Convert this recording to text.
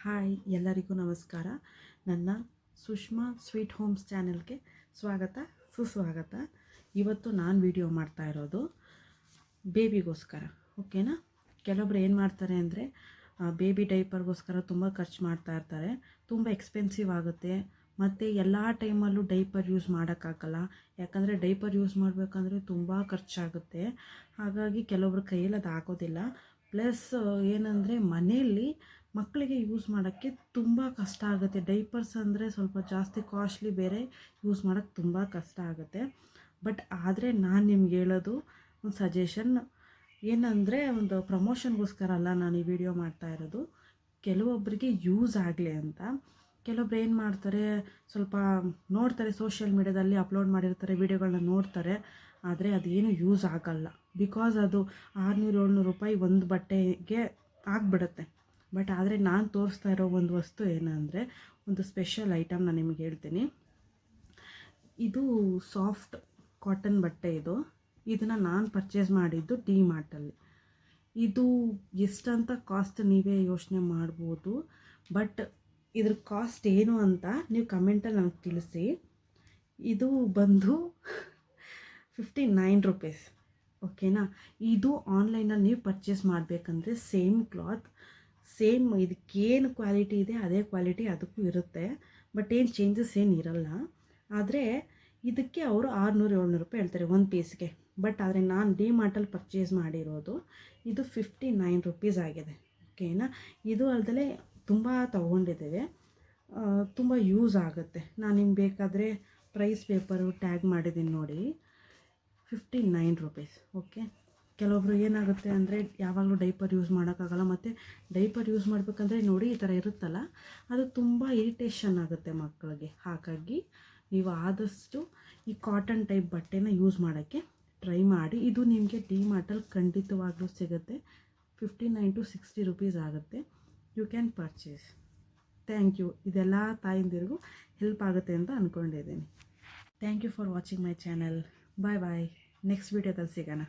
Hi ಎಲ್ಲರಿಗೂ ನಮಸ್ಕಾರ. ನನ್ನ ಸುಷ್ಮಾ ಸ್ವೀಟ್ ಹೋಮ್ಸ್ ಚಾನೆಲ್ಗೆ ಸ್ವಾಗತ ಸುಸ್ವಾಗತ. ಇವತ್ತು ನಾನು ವಿಡಿಯೋ ಮಾಡ್ತಾ ಇರೋದು ಬೇಬಿಗೋಸ್ಕರ, ಓಕೆನಾ. ಕೆಲವೊಬ್ರು ಏನು ಮಾಡ್ತಾರೆ ಅಂದರೆ ಬೇಬಿ ಡೈಪರ್ಗೋಸ್ಕರ ತುಂಬ ಖರ್ಚು ಮಾಡ್ತಾ ಇರ್ತಾರೆ. ತುಂಬ ಎಕ್ಸ್ಪೆನ್ಸಿವ್ ಆಗುತ್ತೆ ಮತ್ತು ಎಲ್ಲ ಟೈಮಲ್ಲೂ ಡೈಪರ್ ಯೂಸ್ ಮಾಡೋಕ್ಕಾಗಲ್ಲ. ಯಾಕಂದರೆ ಡೈಪರ್ ಯೂಸ್ ಮಾಡಬೇಕಂದ್ರೆ ತುಂಬ ಖರ್ಚಾಗುತ್ತೆ. ಹಾಗಾಗಿ ಕೆಲವೊಬ್ರ ಕೈಯಲ್ಲಿ ಅದು ಆಗೋದಿಲ್ಲ. ಪ್ಲಸ್ ಏನಂದರೆ ಮನೆಯಲ್ಲಿ ಮಕ್ಕಳಿಗೆ ಯೂಸ್ ಮಾಡೋಕ್ಕೆ ತುಂಬ ಕಷ್ಟ ಆಗುತ್ತೆ. ಡೈಪರ್ಸ್ ಅಂದರೆ ಸ್ವಲ್ಪ ಜಾಸ್ತಿ ಕಾಸ್ಟ್ಲಿ, ಬೇರೆ ಯೂಸ್ ಮಾಡೋಕ್ಕೆ ತುಂಬ ಕಷ್ಟ ಆಗುತ್ತೆ. ಬಟ್ ಆದರೆ ನಾನು ನಿಮ್ಗೆ ಹೇಳೋದು ಒಂದು ಸಜೆಷನ್ ಏನಂದರೆ, ಒಂದು ಪ್ರಮೋಷನ್ಗೋಸ್ಕರ ಅಲ್ಲ ನಾನು ಈ ವಿಡಿಯೋ ಮಾಡ್ತಾ ಇರೋದು, ಕೆಲವೊಬ್ಬರಿಗೆ ಯೂಸ್ ಆಗಲಿ ಅಂತ. ಕೆಲವೊಬ್ರು ಏನು ಮಾಡ್ತಾರೆ, ಸ್ವಲ್ಪ ನೋಡ್ತಾರೆ, ಸೋಷಿಯಲ್ ಮೀಡ್ಯಾದಲ್ಲಿ ಅಪ್ಲೋಡ್ ಮಾಡಿರ್ತಾರೆ, ವೀಡಿಯೋಗಳನ್ನ ನೋಡ್ತಾರೆ, ಆದರೆ ಅದೇನು ಯೂಸ್ ಆಗಲ್ಲ. ಬಿಕಾಸ್ ಅದು 600-700 ರೂಪಾಯಿ ಒಂದು ಬಟ್ಟೆಗೆ ಆಗಿಬಿಡುತ್ತೆ. ಬಟ್ ಆದರೆ ನಾನು ತೋರಿಸ್ತಾ ಇರೋ ಒಂದು ವಸ್ತು ಏನಂದರೆ, ಒಂದು ಸ್ಪೆಷಲ್ ಐಟಮ್ ನಾನು ನಿಮಗೆ ಹೇಳ್ತೀನಿ. ಇದು ಸಾಫ್ಟ್ ಕಾಟನ್ ಬಟ್ಟೆ. ಇದನ್ನು ನಾನು ಪರ್ಚೇಸ್ ಮಾಡಿದ್ದು ಡಿ ಮಾರ್ಟಲ್ಲಿ. ಇದು ಎಷ್ಟಂತ ಕಾಸ್ಟ್ ನೀವೇ ಯೋಚನೆ ಮಾಡ್ಬೋದು. ಬಟ್ ಇದ್ರ ಕಾಸ್ಟ್ ಏನು ಅಂತ ನೀವು ಕಮೆಂಟಲ್ಲಿ ನನಗೆ ತಿಳಿಸಿ. ಇದು ಬಂದು 59 ರೂಪೀಸ್, ಓಕೆನಾ. ಇದು ಆನ್ಲೈನಲ್ಲಿ ನೀವು ಪರ್ಚೇಸ್ ಮಾಡಬೇಕಂದ್ರೆ ಸೇಮ್ ಕ್ಲಾತ್, ಸೇಮ್ ಇದಕ್ಕೇನು ಕ್ವಾಲಿಟಿ ಇದೆ ಅದೇ ಕ್ವಾಲಿಟಿ ಅದಕ್ಕೂ ಇರುತ್ತೆ. ಬಟ್ ಏನು ಚೇಂಜಸ್ ಏನು ಇರಲ್ಲ. ಆದರೆ ಇದಕ್ಕೆ ಅವರು 600-700 ರೂಪಾಯಿ ಹೇಳ್ತಾರೆ ಒಂದು ಪೀಸ್ಗೆ. ಬಟ್ ಆದರೆ ನಾನು ಡಿ ಮಾರ್ಟಲ್ಲಿ ಪರ್ಚೇಸ್ ಮಾಡಿರೋದು ಇದು 59 ರೂಪೀಸ್ ಆಗಿದೆ, ಓಕೆನಾ. ಇದು ಅಲ್ಲದೆ ತುಂಬ ತೊಗೊಂಡಿದ್ದೇವೆ, ತುಂಬ ಯೂಸ್ ಆಗುತ್ತೆ. ನಾನು ನಿಮ್ಗೆ ಬೇಕಾದರೆ ಪ್ರೈಸ್ ಪೇಪರು ಟ್ಯಾಗ್ ಮಾಡಿದ್ದೀನಿ ನೋಡಿ. 59 ರೂಪೀಸ್, ಓಕೆ. ಕೆಲವೊಬ್ರು ಏನಾಗುತ್ತೆ ಅಂದರೆ ಯಾವಾಗಲೂ ಡೈಪರ್ ಯೂಸ್ ಮಾಡೋಕ್ಕಾಗಲ್ಲ, ಮತ್ತು ಡೈಪರ್ ಯೂಸ್ ಮಾಡಬೇಕಂದ್ರೆ ನೋಡಿ ಈ ಥರ ಇರುತ್ತಲ್ಲ, ಅದು ತುಂಬ ಇರಿಟೇಷನ್ ಆಗುತ್ತೆ ಮಕ್ಕಳಿಗೆ. ಹಾಗಾಗಿ ನೀವು ಆದಷ್ಟು ಈ ಕಾಟನ್ ಟೈಪ್ ಬಟ್ಟೆನ ಯೂಸ್ ಮಾಡೋಕ್ಕೆ ಟ್ರೈ ಮಾಡಿ. ಇದು ನಿಮಗೆ ಡಿ ಮಾರ್ಟಲ್ಲಿ ಖಂಡಿತವಾಗ್ಲೂ ಸಿಗುತ್ತೆ. 59-60 ರೂಪೀಸ್ ಆಗುತ್ತೆ. You can purchase. Thank you. ಇದೆಲ್ಲ ತಾಯಂದಿರಿಗೂ ಹೆಲ್ಪ್ ಆಗುತ್ತೆ ಅಂತ ಅಂದ್ಕೊಂಡಿದ್ದೀನಿ. Thank you for watching my channel. Bye bye. Next ವೀಡಿಯೋದಲ್ಲಿ ಸಿಗೋಣ.